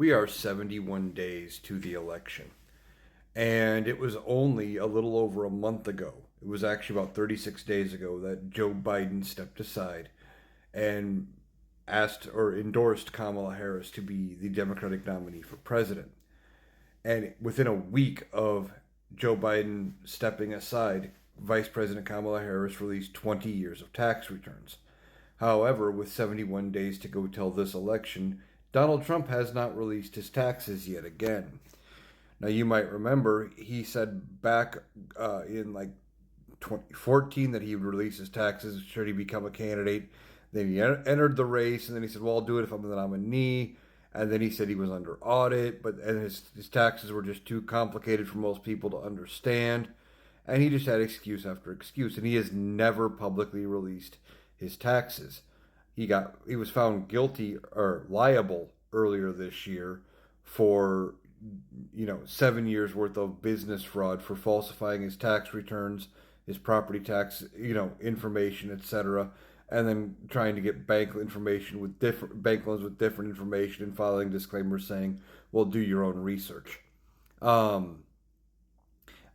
We are 71 days to the election. And it was only a little over a month ago. It was actually about 36 days ago that Joe Biden stepped aside and asked or endorsed Kamala Harris to be the Democratic nominee for president. And within a week of Joe Biden stepping aside, Vice President Kamala Harris released 20 years of tax returns. However, with 71 days to go till this election, Donald Trump has not released his taxes yet again. Now, you might remember he said back in like 2014 that he would release his taxes should he become a candidate. Then he entered the race, and then he said, "Well, I'll do it if I'm the nominee." And then he said he was under audit, but and his taxes were just too complicated for most people to understand. And he just had excuse after excuse, and he has never publicly released his taxes. He was found guilty or liable earlier this year for 7 years worth of business fraud for falsifying his tax returns, his property tax, information, etc., and then trying to get bank information with different bank loans with different information and filing disclaimers saying, "Well, do your own research." Um,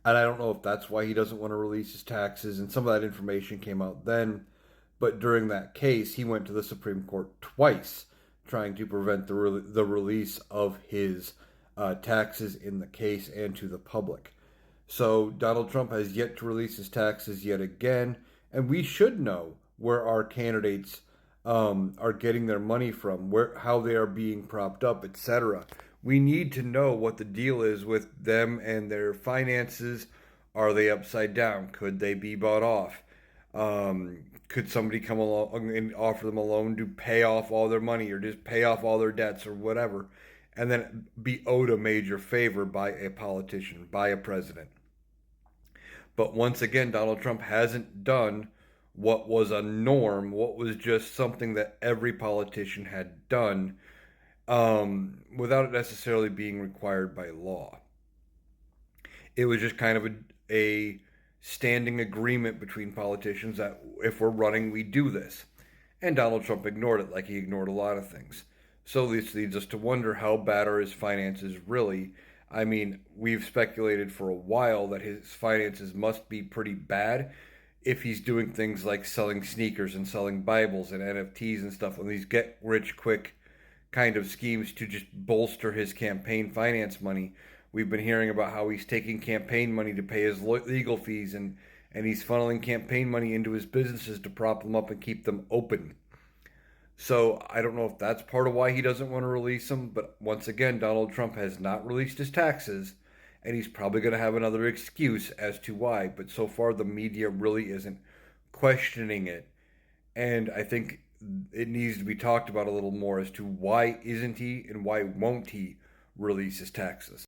and I don't know if that's why he doesn't want to release his taxes. And some of that information came out then, but during that case, he went to the Supreme Court twice trying to prevent the release of his taxes in the case and to the public. So Donald Trump has yet to release his taxes yet again, and we should know where our candidates are getting their money from, how they are being propped up, etc. We need to know what the deal is with them and their finances. Are they upside down? Could they be bought off? Could somebody come along and offer them a loan to pay off all their money or just pay off all their debts or whatever, and then be owed a major favor by a politician, by a president? But once again, Donald Trump hasn't done what was a norm, what was just something that every politician had done without it necessarily being required by law. It was just kind of a standing agreement between politicians that if we're running, we do this. And Donald Trump ignored it like he ignored a lot of things. So this leads us to wonder how bad are his finances really. I mean, we've speculated for a while that his finances must be pretty bad if he's doing things like selling sneakers and selling Bibles and NFTs and stuff, and these get rich quick kind of schemes to just bolster his campaign finance money. We've been hearing about how he's taking campaign money to pay his legal fees, and he's funneling campaign money into his businesses to prop them up and keep them open. So I don't know if that's part of why he doesn't want to release them, but once again, Donald Trump has not released his taxes, and he's probably going to have another excuse as to why. But so far, the media really isn't questioning it, and I think it needs to be talked about a little more as to why isn't he and why won't he release his taxes.